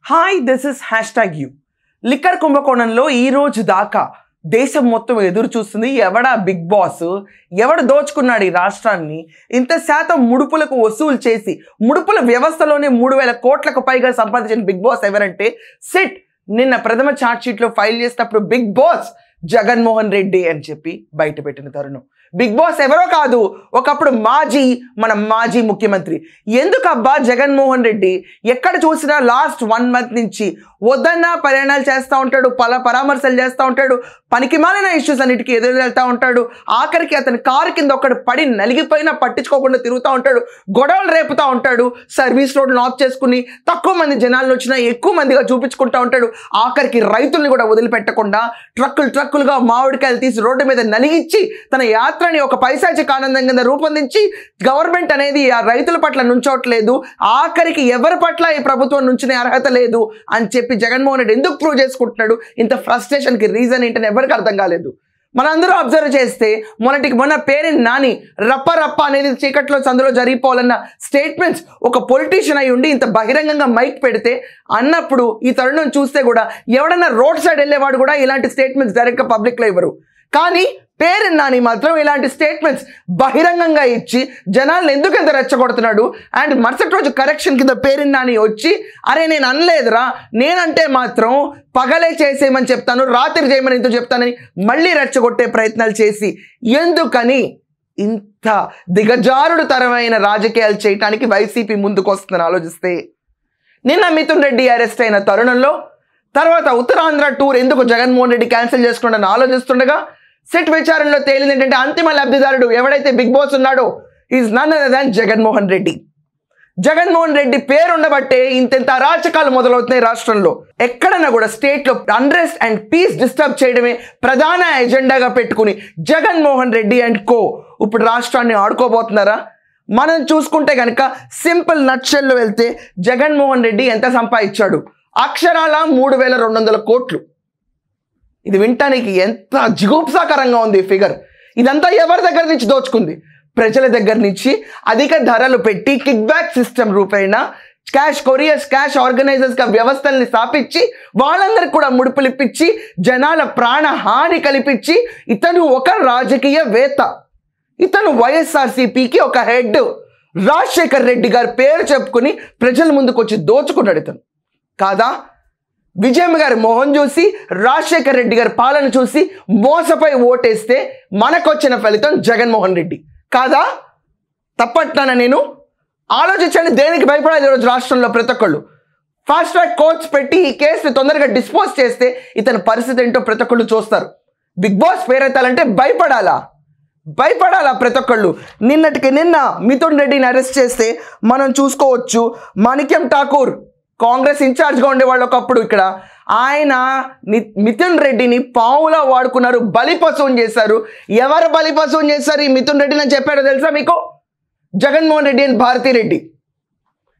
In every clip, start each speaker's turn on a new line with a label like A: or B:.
A: Hi this is #you liquor కుంభకోణంలో ఈ రోజు దాకా దేశం మొత్తం ఎదురు చూస్తుంది. ఎవడా బిగ్ బాస్, ఎవడు దోచుకున్నాడు ఈ రాష్ట్రాన్ని, ఇంత శాతం ముడుపులకు వసూలు చేసి ముడుపుల వ్యవస్థలోనే 3,000 కోట్లకు పైగా సంపాదించిన బిగ్ బాస్ ఎవరంటే సిట్ నిన్న ప్రథమ ఛార్జ్ షీట్లో ఫైల్ చేసినప్పుడు బిగ్ బాస్ జగన్మోహన్ రెడ్డి అని చెప్పి బయట పెట్టిన తరుణం. బిగ్ బాస్ ఎవరో కాదు, ఒకప్పుడు మన మాజీ ముఖ్యమంత్రి. ఎందుకబ్బా జగన్మోహన్ రెడ్డి ఎక్కడ చూసినా లాస్ట్ 1 month నుంచి వద్దన్నా ప్రయాణాలు చేస్తూ ఉంటాడు, పరామర్శలు చేస్తూ ఉంటాడు, పనికి మాలిన ఇష్యూస్ అన్నిటికీ ఎదురు వెళ్తూ ఉంటాడు. ఆఖరికి అతని కారు కింద ఒకటి పడి నలిగిపోయినా పట్టించుకోకుండా తిరుగుతూ ఉంటాడు, గొడవలు రేపుతూ ఉంటాడు, సర్వీస్ రోడ్లు ఆఫ్ చేసుకుని తక్కువ మంది జనాలను వచ్చినా ఎక్కువ మందిగా చూపించుకుంటూ ఉంటాడు. ఆఖరికి రైతుల్ని కూడా వదిలిపెట్టకుండా ట్రక్కులుగా మామిడికాయలు తీసి రోడ్డు మీద నలిగించి తన యాత్రని ఒక పైశాచిక ఆనందం కింద రూపొందించి గవర్నమెంట్ అనేది ఆ రైతుల పట్ల నుంచోట్లేదు, ఆఖరికి ఎవరి పట్ల ఈ ప్రభుత్వం నుంచునే అర్హత లేదు అని చెప్పి జగన్మోహన్ రెడ్డి ఎందుకు ప్రూవ్ చేసుకుంటున్నాడు? ఇంత ఫ్రస్ట్రేషన్కి రీజన్ ఏంటని ఎవరికి అర్థం కాలేదు. మనందరూ అబ్జర్వ్ చేస్తే మొన్న పేరుని నాని రప్ప అనేది చీకట్లో సందులో జరిగిపోవాలన్న స్టేట్మెంట్స్ ఒక పొలిటీషియన్ అయి ఉండి ఇంత బహిరంగంగా మైక్ పెడితే అన్నప్పుడు ఈ తరుణం చూస్తే కూడా ఎవడన్నా రోడ్ సైడ్ వెళ్ళేవాడు కూడా ఇలాంటి స్టేట్మెంట్స్ డైరెక్ట్గా పబ్లిక్లో ఇవ్వరు. కానీ పేరు నాని మాత్రం ఇలాంటి స్టేట్మెంట్స్ బహిరంగంగా ఇచ్చి జనాలను ఎందుకు ఎంత రెచ్చగొడుతున్నాడు. అండ్ మరుసటి రోజు కరెక్షన్ కింద పేరు నాని వచ్చి అరే నేను అనలేదురా, నేనంటే మాత్రం పగలే చేసేయమని చెప్తాను, రాత్రి చేయమని ఎందుకు చెప్తానని మళ్ళీ రెచ్చగొట్టే ప్రయత్నాలు చేసి ఎందుకని ఇంత దిగజారుడు తరమైన రాజకీయాలు చేయడానికి వైసీపీ ముందుకు వస్తుందని ఆలోచిస్తే నిన్న మిథున్ రెడ్డి అరెస్ట్ అయిన తరుణంలో తర్వాత ఉత్తరాంధ్ర టూర్ ఎందుకు జగన్మోహన్ రెడ్డి క్యాన్సిల్ చేసుకుంటానని ఆలోచిస్తుండగా సిట్ విచారణలో తేలింది ఏంటంటే అంతిమ లబ్ధిదారుడు ఎవడైతే బిగ్ బాస్ ఉన్నాడో is none other than Jaganmohan Reddy. Jaganmohan Reddy పేరు ఉండబట్టే ఇంత అరాచకాలు మొదలవుతున్నాయి రాష్ట్రంలో. ఎక్కడన్నా కూడా స్టేట్లో అన్రెస్ట్ అండ్ పీస్ డిస్టర్బ్ చేయడమే ప్రధాన ఎజెండాగా పెట్టుకుని జగన్మోహన్ రెడ్డి అండ్ కో ఇప్పుడు రాష్ట్రాన్ని ఆడుకోబోతున్నారా? మనం చూసుకుంటే కనుక సింపుల్ నట్షెల్లో వెళ్తే జగన్మోహన్ రెడ్డి ఎంత సంపాదించాడు? అక్షరాల 3,200 కోట్లు. ఇది వింటానికి ఎంత జిగుప్సాకరంగా ఉంది ఫిగర్. ఇదంతా ఎవరి దగ్గర నుంచి దోచుకుంది? ప్రజల దగ్గర నుంచి అధిక ధరలు పెట్టి కిక్ బ్యాక్ సిస్టమ్ రూపేణ కొరియర్స్ క్యాష్ ఆర్గనైజర్స్గా వ్యవస్థల్ని స్థాపించి వాళ్ళందరికీ కూడా ముడుపులు ఇప్పించి జనాల ప్రాణహాని కల్పించి ఇతను ఒక రాజకీయవేత్త, ఇతను వైఎస్ఆర్సీపీకి ఒక హెడ్, రాజశేఖర్ రెడ్డి గారి పేరు చెప్పుకుని ప్రజల ముందుకు వచ్చి దోచుకున్నాడు ఇతను కాదా? విజయమ్మ గారి మొహం చూసి రాజశేఖర్ రెడ్డి గారి పాలన చూసి మోసపై ఓటేస్తే మనకొచ్చిన ఫలితం జగన్మోహన్ రెడ్డి కాదా? తప్పట్టానా నేను? ఆలోచించండి, దేనికి భయపడాలి ఈరోజు రాష్ట్రంలో ప్రతి ఒక్కళ్ళు? ఫాస్ట్ ట్రాక్ కోర్ట్స్ పెట్టి ఈ కేసుని తొందరగా డిస్పోజ్ చేస్తే ఇతని పరిస్థితి ఏంటో ప్రతి ఒక్కళ్ళు చూస్తారు. బిగ్ బాస్ పేరెత్తాలంటే భయపడాలా ప్రతి ఒక్కళ్ళు. నిన్నటికి నిన్న మిథున్ రెడ్డిని అరెస్ట్ చేస్తే మనం చూసుకోవచ్చు. మాణిక్యం ఠాకూర్ కాంగ్రెస్ ఇన్ఛార్జ్గా ఉండేవాళ్ళు ఒకప్పుడు ఇక్కడ, ఆయన మిథున్ రెడ్డిని పావులా వాడుకున్నారు, బలిపశువుని చేశారు. ఎవరు బలిపశువుని చేశారు ఈ మిథున్ రెడ్డిని అని చెప్పారో తెలుసా మీకు? జగన్మోహన్ రెడ్డి అండ్ భారతీ రెడ్డి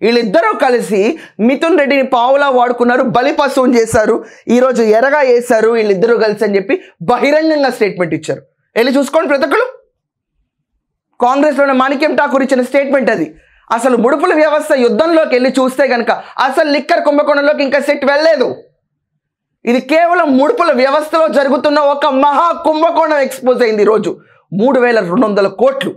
A: వీళ్ళిద్దరూ కలిసి మిథున్ రెడ్డిని పావులా వాడుకున్నారు, బలిపశువుని చేశారు, ఈరోజు ఎరగా వేశారు వీళ్ళిద్దరూ కలిసి అని చెప్పి బహిరంగంగా స్టేట్మెంట్ ఇచ్చారు. వెళ్ళి చూసుకోండి ప్రతి ఒక్కరు. కాంగ్రెస్లోని మాణిక్యం ఠాకూర్ ఇచ్చిన స్టేట్మెంట్ అది. అసలు ముడుపుల వ్యవస్థ యుద్ధంలోకి వెళ్ళి చూస్తే కనుక అసలు లిక్కర్ కుంభకోణంలోకి ఇంకా సెట్ వెళ్ళలేదు. ఇది కేవలం ముడుపుల వ్యవస్థలో జరుగుతున్న ఒక మహా కుంభకోణం ఎక్స్పోజ్ అయింది. ఈరోజు 3,200 కోట్లు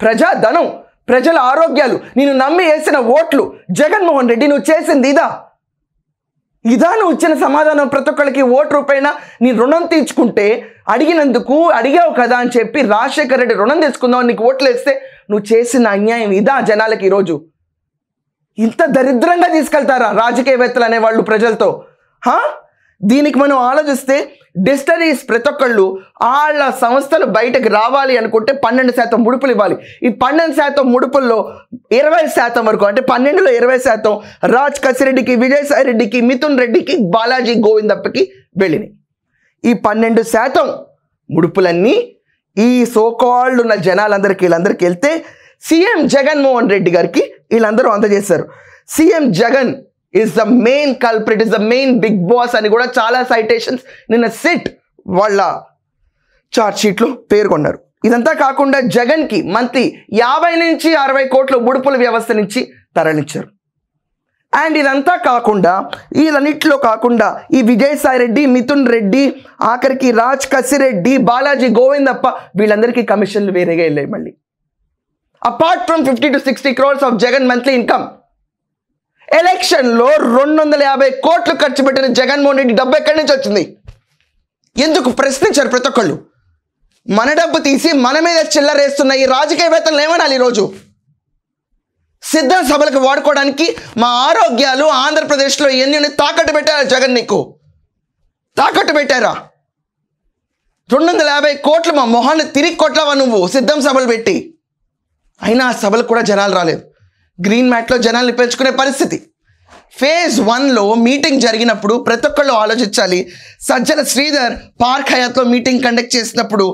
A: ప్రజాధనం, ప్రజల ఆరోగ్యాలు, నేను నమ్మి వేసిన ఓట్లు. జగన్మోహన్ రెడ్డి నువ్వు చేసింది ఇదా నువ్వు ఇచ్చిన సమాధానం? ప్రతి ఒక్కరికి ఓటు రూపైనా నీ రుణం తీర్చుకుంటే అడిగావు కదా అని చెప్పి రాజశేఖర్ రెడ్డి రుణం తెచ్చుకుందాం నీకు ఓట్లు వేస్తే నువ్వు చేసిన అన్యాయం ఇదా జనాలకి? ఈరోజు ఇంత దరిద్రంగా తీసుకెళ్తారా రాజకీయవేత్తలు అనేవాళ్ళు ప్రజలతో? దీనికి మనం ఆలోచిస్తే డిస్టరీస్ ప్రతి ఒక్కళ్ళు వాళ్ళ సంస్థలు బయటకు రావాలి అనుకుంటే 12% ముడుపులు ఇవ్వాలి. ఈ 12% ముడుపుల్లో 20% వరకు, అంటే 12లో 20% రాజ్ కసిరెడ్డికి, విజయసాయి రెడ్డికి, మిథున్ రెడ్డికి, బాలాజీ గోవిందప్పకి వెళ్ళినాయి. ఈ 12% ముడుపులన్నీ ఈ సోకాల్డ్ ఉన్న జనాలందరికీ వీళ్ళందరికీ వెళ్తే సీఎం జగన్మోహన్ రెడ్డి గారికి వీళ్ళందరూ అందజేశారు. CM Jagan is the main culprit, is the main big boss అని కూడా చాలా సైటేషన్స్ నిన్న సిట్ వాళ్ళ చార్జ్ షీట్లో పేర్కొన్నారు. ఇదంతా కాకుండా జగన్కి మంత్లీ 50 నుంచి 60 కోట్ల ముడుపుల వ్యవస్థ నుంచి తరలించారు. అండ్ ఇదంతా కాకుండా వీళ్ళన్నిట్లో కాకుండా ఈ విజయసాయి రెడ్డి, మిథున్ రెడ్డి, ఆఖరికి రాజ్ కసిరెడ్డి, బాలాజీ గోవిందప్ప వీళ్ళందరికీ కమిషన్లు వేరేగా వెళ్ళాయి. మళ్ళీ apart from 50 to 60 crores of Jagan monthly income, ఎలక్షన్లో 250 కోట్లు ఖర్చు పెట్టిన జగన్మోహన్ రెడ్డి డబ్బు ఎక్కడి నుంచి వచ్చింది? ఎందుకు ప్రశ్నించారు ప్రతి ఒక్కళ్ళు. మన డబ్బు తీసి మన మీద చిల్లరేస్తున్న ఈ రాజకీయవేత్తలు ఏమనాలి? ఈరోజు సిద్ధం సభలకు వాడుకోవడానికి మా ఆరోగ్యాలు ఆంధ్రప్రదేశ్లో ఎన్ని తాకట్టు పెట్టారా జగన్? నీకు తాకట్టు పెట్టారా? 250 కోట్లు మా మొహాన్ని తిరిగి కొట్లవా నువ్వు సిద్ధం సభలు పెట్టి? అయినా ఆ సభలకు కూడా జనాలు రాలేదు. గ్రీన్ మ్యాట్లో జనాల్ని పెంచుకునే పరిస్థితి. ఫేజ్ 1లో మీటింగ్ జరిగినప్పుడు ప్రతి ఒక్కళ్ళు ఆలోచించాలి. సజ్జల శ్రీధర్ పార్క్ హయాత్లో మీటింగ్ కండక్ట్ చేసినప్పుడు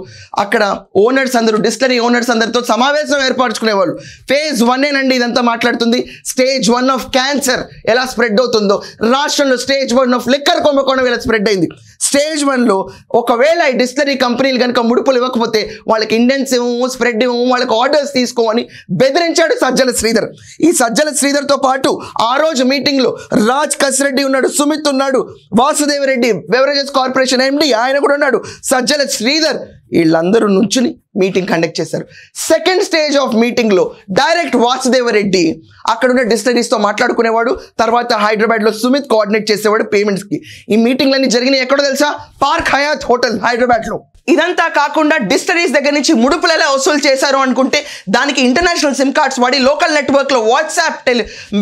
A: అక్కడ ఓనర్స్ అందరూ, డిస్టిలరీ ఓనర్స్ అందరితో సమావేశం ఏర్పరచుకునేవాళ్ళు. ఫేజ్ 1 ఇదంతా మాట్లాడుతుంది. స్టేజ్ 1 ఆఫ్ క్యాన్సర్ ఎలా స్ప్రెడ్ అవుతుందో, రాష్ట్రంలో స్టేజ్ 1 ఆఫ్ లిక్కర్ కుంభకోణం ఎలా స్ప్రెడ్ అయింది. స్టేజ్ 1లో ఒకవేళ ఈ డిస్టిలరీ కంపెనీలు కనుక ముడుపులు ఇవ్వకపోతే వాళ్ళకి ఇండెన్స్ ఇవ్వము, స్ప్రెడ్ ఇవ్వము, వాళ్ళకి ఆర్డర్స్ తీసుకోమని బెదిరించాడు సజ్జల శ్రీధర్. ఈ సజ్జల శ్రీధర్తో పాటు ఆ రోజు మీటింగ్లో రాజ్ కసిరెడ్డి ఉన్నాడు, సుమిత్ ఉన్నాడు, Vasudev Reddy beverages corporation MD ఆయన కూడా ఉన్నాడు, సజ్జల శ్రీధర్, వీళ్ళందరూ నుంచుని మీటింగ్ కండక్ట్ చేశారు. సెకండ్ స్టేజ్ ఆఫ్ మీటింగ్లో డైరెక్ట్ వాసుదేవ రెడ్డి అక్కడున్న డిస్టిలరీస్తో మాట్లాడుకునేవాడు. తర్వాత హైదరాబాద్లో సుమిత్ కోఆర్డినేట్ చేసేవాడు పేమెంట్స్కి. ఈ మీటింగ్లన్నీ జరిగినాయి ఎక్కడో తెలుసా? పార్క్ హయాత్ హోటల్ హైదరాబాద్లో. ఇదంతా కాకుండా డిస్టిలరీస్ దగ్గర నుంచి ముడుపులు ఎలా వసూలు చేశారు అనుకుంటే దానికి ఇంటర్నేషనల్ సిమ్ కార్డ్స్ వాడి లోకల్ నెట్వర్క్లో వాట్సాప్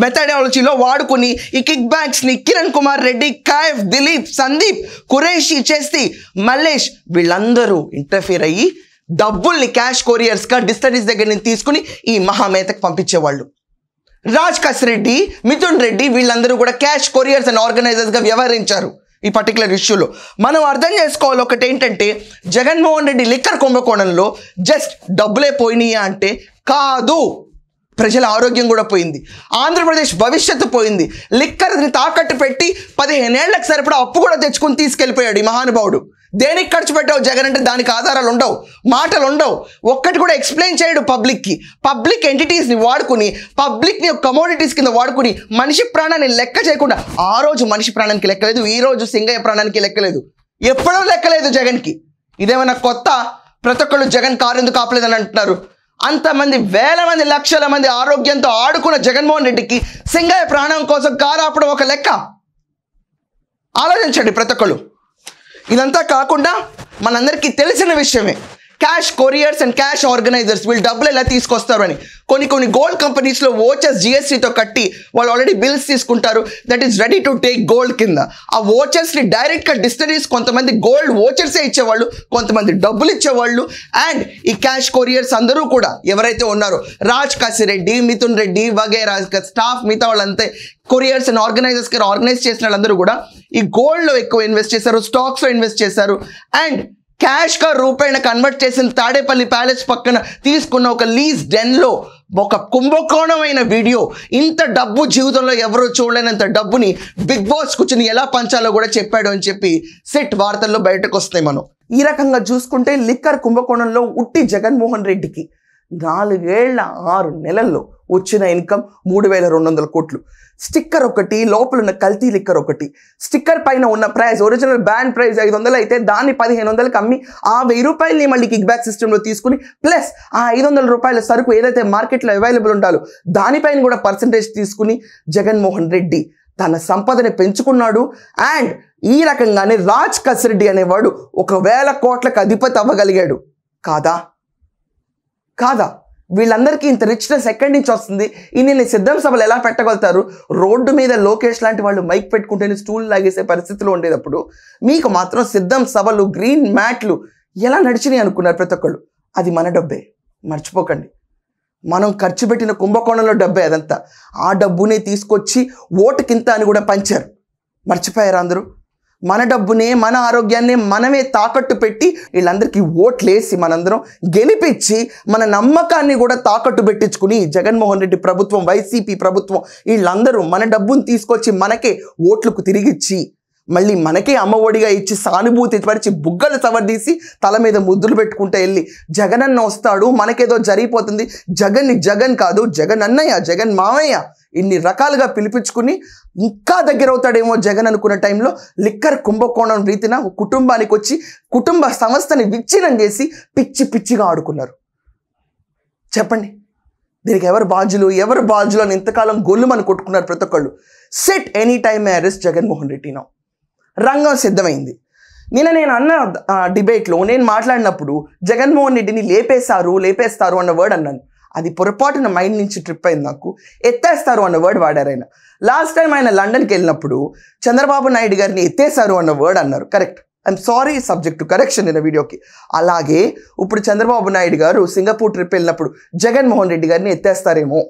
A: మెథడాలజీలో వాడుకుని ఈ కిక్ బ్యాక్స్ని కిరణ్ కుమార్ రెడ్డి, కైఫ్, దిలీప్, సందీప్, కురేషి, చేస్తి, మల్లేష్ వీళ్ళందరూ ఇంటర్ఫియర్ అయ్యి డబ్బుల్ని క్యాష్ కొరియర్స్గా డిస్టిలరీస్ దగ్గర నుంచి తీసుకుని ఈ మహామేతకు పంపించేవాళ్ళు. రాజ్ కసిరెడ్డి, మిథున్ రెడ్డి వీళ్ళందరూ కూడా క్యాష్ కొరియర్స్ అండ్ ఆర్గనైజర్స్గా వ్యవహరించారు. ఈ పర్టికులర్ ఇష్యూలో మనం అర్థం చేసుకోవాలి ఒకటి ఏంటంటే, జగన్మోహన్ రెడ్డి లిక్కర్ కుంభకోణంలో జస్ట్ డబ్బులే పోయినాయా అంటే కాదు, ప్రజల ఆరోగ్యం కూడా పోయింది, ఆంధ్రప్రదేశ్ భవిష్యత్తు పోయింది. లిక్కర్ని తాకట్టు పెట్టి 15 ఏళ్లకు సరిపడా అప్పు కూడా తెచ్చుకుని తీసుకెళ్ళిపోయాడు ఈ మహానుభావుడు. దేనికి ఖర్చు పెట్టావు జగన్ అంటే దానికి ఆధారాలు ఉండవు, మాటలు ఉండవు, ఒక్కటి కూడా ఎక్స్ప్లెయిన్ చేయడు పబ్లిక్కి. పబ్లిక్ ఎంటిటీస్ని వాడుకుని, పబ్లిక్ని కమోడిటీస్ కింద వాడుకుని మనిషి ప్రాణాన్ని లెక్క చేయకుండా, ఆ రోజు మనిషి ప్రాణానికి లెక్కలేదు, ఈ రోజు సింగయ్య ప్రాణానికి లెక్కలేదు, ఎప్పుడూ లెక్కలేదు జగన్కి. ఇదేమన్నా కొత్త? ప్రతి ఒక్కళ్ళు జగన్ కారు ఎందుకు ఆపలేదని అంటున్నారు. అంతమంది వేల మంది లక్షల మంది ఆరోగ్యంతో ఆడుకున్న జగన్మోహన్ రెడ్డికి సింగయ్య ప్రాణం కోసం కారు ఆపడం ఒక లెక్క? ఆలోచించండి ప్రతి ఒక్కళ్ళు. ఇదంతా కాకుండా మనందరికీ తెలిసిన విషయమే, cash couriers and cash organisers వీళ్ళు డబ్బులు ఎలా తీసుకొస్తారు అని. కొన్ని గోల్డ్ కంపెనీస్లో ఓచర్స్ జిఎస్టీతో కట్టి వాళ్ళు ఆల్రెడీ బిల్స్ తీసుకుంటారు, that is ready to take gold కింద. ఆ ఓచర్స్ని డైరెక్ట్గా డిస్టిలరీస్ కొంతమంది గోల్డ్ ఓచర్సే ఇచ్చేవాళ్ళు, కొంతమంది డబ్బులు ఇచ్చేవాళ్ళు. అండ్ ఈ క్యాష్ కొరియర్స్ అందరూ కూడా ఎవరైతే ఉన్నారో రాజ్ కసిరెడ్డి, మిథున్ రెడ్డి వగైరా స్టాఫ్ మిగతా వాళ్ళంతే కొరియర్స్ అండ్ ఆర్గనైజర్స్కి ఆర్గనైజ్ చేసిన వాళ్ళందరూ కూడా ఈ గోల్డ్లో ఎక్కువ ఇన్వెస్ట్ చేశారు, స్టాక్స్లో ఇన్వెస్ట్ చేశారు. అండ్ క్యాష్గా రూపాయిని కన్వర్ట్ చేసిన తాడేపల్లి ప్యాలెస్ పక్కన తీసుకున్న ఒక లీజ్ డెన్లో ఒక కుంభకోణమైన వీడియో. ఇంత డబ్బు జీవితంలో ఎవరో చూడలేనంత డబ్బుని బిగ్ బాస్ కూర్చుని ఎలా పంచాలో కూడా చెప్పాడు అని చెప్పి సెట్ వార్తల్లో బయటకు వస్తాయి. మనం ఈ రకంగా చూసుకుంటే లిక్కర్ కుంభకోణంలో ఉట్టి జగన్మోహన్ రెడ్డికి 4 ఏళ్ల 6 నెలల్లో వచ్చిన ఇన్కమ్ 3200 కోట్లు. స్టిక్కర్ ఒకటి, లోపల ఉన్న కల్తీ లిక్కర్ ఒకటి. స్టిక్కర్ పైన ఉన్న ప్రైస్ ఒరిజినల్ బ్రాండ్ ప్రైస్ 500 అయితే దాన్ని 1500కి అమ్మి ఆ 1000 రూపాయలని మళ్ళీ కిక్ బ్యాక్ సిస్టంలో తీసుకుని ప్లస్ ఆ 500 రూపాయల సరుకు ఏదైతే మార్కెట్లో అవైలబుల్ ఉండాలో దానిపైన కూడా పర్సంటేజ్ తీసుకుని జగన్మోహన్ రెడ్డి తన సంపదని పెంచుకున్నాడు. అండ్ ఈ రకంగానే రాజ్ కసిరెడ్డి అనేవాడు 1000 కోట్లకు అధిపతి అవ్వగలిగాడు. కాదా? వీళ్ళందరికీ ఇంత రిచ్నెస్ ఎక్కడి నుంచి వస్తుంది? ఇన్ని సిద్ధం సభలు ఎలా పెట్టగలుగుతారు? రోడ్డు మీద లోకేష్ లాంటి వాళ్ళు మైక్ పెట్టుకుంటేనే స్టూల్ లాగేసే పరిస్థితిలో ఉండేటప్పుడు మీకు మాత్రం సిద్ధం సభలు, గ్రీన్ మ్యాట్లు ఎలా నడిచినాయి అనుకున్నారు ప్రతి ఒక్కళ్ళు? అది మన డబ్బే, మర్చిపోకండి. మనం ఖర్చు పెట్టిన కుంభకోణంలో డబ్బే అదంతా. ఆ డబ్బునే తీసుకొచ్చి ఓటుకింత అని కూడా పంచారు. మర్చిపోయారు అందరూ? మన డబ్బునే, మన ఆరోగ్యాన్ని మనమే తాకట్టు పెట్టి వీళ్ళందరికీ ఓట్లేసి మనందరం గెలిపించి మన నమ్మకాన్ని కూడా తాకట్టు పెట్టించుకుని జగన్మోహన్ రెడ్డి ప్రభుత్వం, వైసీపీ ప్రభుత్వం వీళ్ళందరూ మన డబ్బును తీసుకొచ్చి మనకే ఓట్లకు తిరిగిచ్చి మళ్ళీ మనకే అమ్మఒడిగా ఇచ్చి సానుభూతి పరిచి బుగ్గలు సవర్దీసి తల మీద ముద్దులు పెట్టుకుంటే వెళ్ళి జగనన్న వస్తాడు, మనకేదో జరిగిపోతుంది, జగన్ని జగన్ కాదు జగన్ అన్నయ్య, జగన్ మామయ్య ఇన్ని రకాలుగా పిలిపించుకుని ఇంకా దగ్గర అవుతాడేమో జగన్ అనుకున్న టైంలో లిక్కర్ కుంభకోణం రీతిన కుటుంబానికి వచ్చి కుటుంబ సంస్థని విచ్ఛిన్నం చేసి పిచ్చి పిచ్చిగా ఆడుకున్నారు. చెప్పండి, దీనికి ఎవరు బాధ్యులు అని ఇంతకాలం గొల్లుమని కొట్టుకున్నారు ప్రతి ఒక్కళ్ళు. Set any time arrest Jaganmohan Reddy now. రంగం సిద్ధమైంది. నేను అన్న డిబేట్లో నేను మాట్లాడినప్పుడు జగన్మోహన్ రెడ్డిని లేపేస్తారు అన్న వర్డ్ అన్నాను. అది పొరపాటున మైండ్ నుంచి ట్రిప్ అయింది నాకు. ఎత్తేస్తారు అన్న వర్డ్ వాడారు ఆయన. లాస్ట్ టైం ఆయన లండన్కి వెళ్ళినప్పుడు చంద్రబాబు నాయుడు గారిని ఎత్తేసారు అన్న వర్డ్ అన్నారు. Correct, I'm sorry, subject to correction in వీడియోకి. అలాగే ఇప్పుడు చంద్రబాబు నాయుడు గారు సింగపూర్ ట్రిప్ వెళ్ళినప్పుడు జగన్మోహన్ రెడ్డి గారిని ఎత్తేస్తారేమో.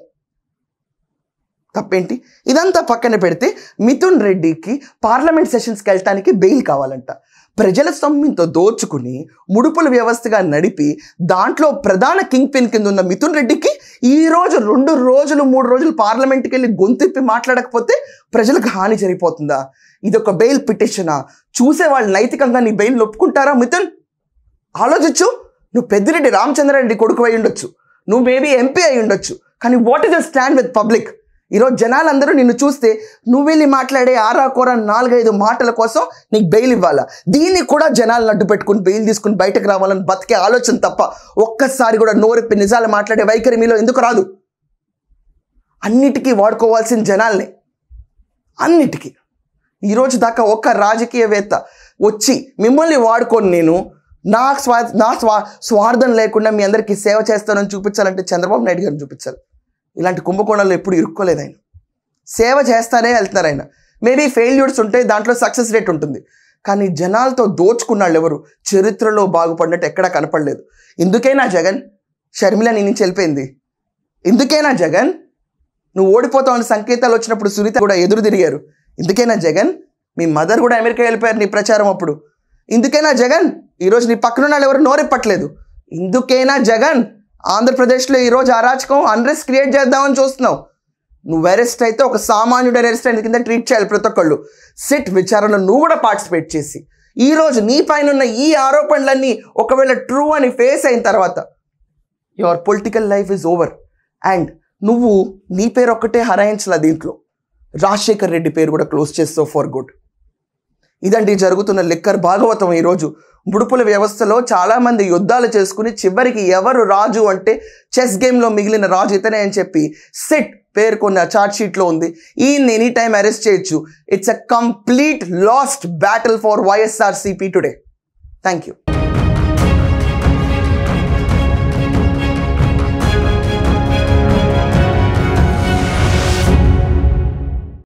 A: తప్పేంటి? ఇదంతా పక్కన పెడితే మిథున్ రెడ్డికి పార్లమెంట్ సెషన్స్కి వెళ్ళటానికి బెయిల్ కావాలంట. ప్రజల సొమ్ముతో దోచుకుని ముడుపుల వ్యవస్థగా నడిపి దాంట్లో ప్రధాన కింగ్ పిన్ కింద ఉన్న మిథున్ రెడ్డికి ఈరోజు 2 రోజులు 3 రోజులు పార్లమెంట్కి వెళ్ళి గొంతిప్పి మాట్లాడకపోతే ప్రజలకు హాని జరిగిపోతుందా? ఇదొక బెయిల్ పిటిషనా? చూసేవాళ్ళు నైతికంగా నీ బెయిల్ ఒప్పుకుంటారా? మిథున్, ఆలోచించు. నువ్వు పెద్దిరెడ్డి రామచంద్రారెడ్డి కొడుకు అయి ఉండొచ్చు, నువ్వు మేబీ ఎంపీ అయి ఉండొచ్చు, కానీ what is the stand with public? ఈరోజు జనాలందరూ నిన్ను చూస్తే నువ్వు వెళ్ళి మాట్లాడే ఆరాకోర 4-5 మాటల కోసం నీకు బెయిల్ ఇవ్వాలా? దీన్ని కూడా జనాలను అడ్డు పెట్టుకుని బెయిల్ తీసుకుని బయటకు రావాలని బతికే ఆలోచన తప్ప ఒక్కసారి కూడా నోరెప్పి నిజాలు మాట్లాడే వైఖరి మీలో ఎందుకు రాదు? అన్నిటికీ వాడుకోవాల్సిన జనాల్ని, అన్నిటికీ. ఈరోజు దాకా ఒక్క రాజకీయవేత్త వచ్చి మిమ్మల్ని వాడుకొని నేను నా స్వార్థం లేకుండా మీ అందరికీ సేవ చేస్తానని చూపించాలంటే చంద్రబాబు నాయుడు గారిని చూపించాలి. ఇలాంటి కుంభకోణాల్లో ఎప్పుడు ఇరుక్కోలేదు ఆయన. సేవ చేస్తానే వెళ్తున్నారు ఆయన. మేబీ ఫెయిల్యూర్స్ ఉంటాయి, దాంట్లో సక్సెస్ రేట్ ఉంటుంది, కానీ జనాలతో దోచుకున్నాళ్ళు ఎవరు చరిత్రలో బాగుపడినట్టు ఎక్కడా కనపడలేదు. ఇందుకేనా జగన్ షర్మిల నీ నుంచి వెళ్ళిపోయింది? ఇందుకేనా జగన్ నువ్వు ఓడిపోతావు అనే సంకేతాలు వచ్చినప్పుడు సునీత కూడా ఎదురు తిరిగారు? ఇందుకేనా జగన్ మీ మదర్ కూడా అమెరికా వెళ్ళిపోయారు నీ ప్రచారం అప్పుడు? ఇందుకేనా జగన్ ఈరోజు నీ పక్కన వాళ్ళు ఎవరు నోరెప్పట్లేదు? ఇందుకేనా జగన్ ఆంధ్రప్రదేశ్లో ఈరోజు అరాచకం అన్రెస్ట్ క్రియేట్ చేద్దామని చూస్తున్నావు? నువ్వు అరెస్ట్ అయితే ఒక సామాన్యుడు అరెస్ట్ అయిన కింద ట్రీట్ చేయాలి ప్రతి ఒక్కళ్ళు. సిట్ విచారణలో నువ్వు కూడా పార్టిసిపేట్ చేసి ఈరోజు నీ పైన ఉన్న ఈ ఆరోపణలన్నీ ఒకవేళ ట్రూ అని ఫేస్ అయిన తర్వాత your political life is over. And నువ్వు నీ పేరు ఒక్కటే హరాయించలా, దీంట్లో రాజశేఖర్ రెడ్డి పేరు కూడా క్లోజ్ చేస్తావు ఫర్ గుడ్. ఇదండి జరుగుతున్న లిక్కర్ భాగవతం. ఈరోజు ముడుపుల వ్యవస్థలో చాలామంది యుద్ధాలు చేసుకుని చివరికి ఎవరు రాజు అంటే చెస్ గేమ్లో మిగిలిన రాజు ఇతనే అని చెప్పి సిట్ పేర్కొన్న చార్ట్ షీట్లో ఉంది. ఈయన్ని ఎనీ టైం అరెస్ట్ చేయొచ్చు. It's a complete last battle for YSRCP today. Thank you.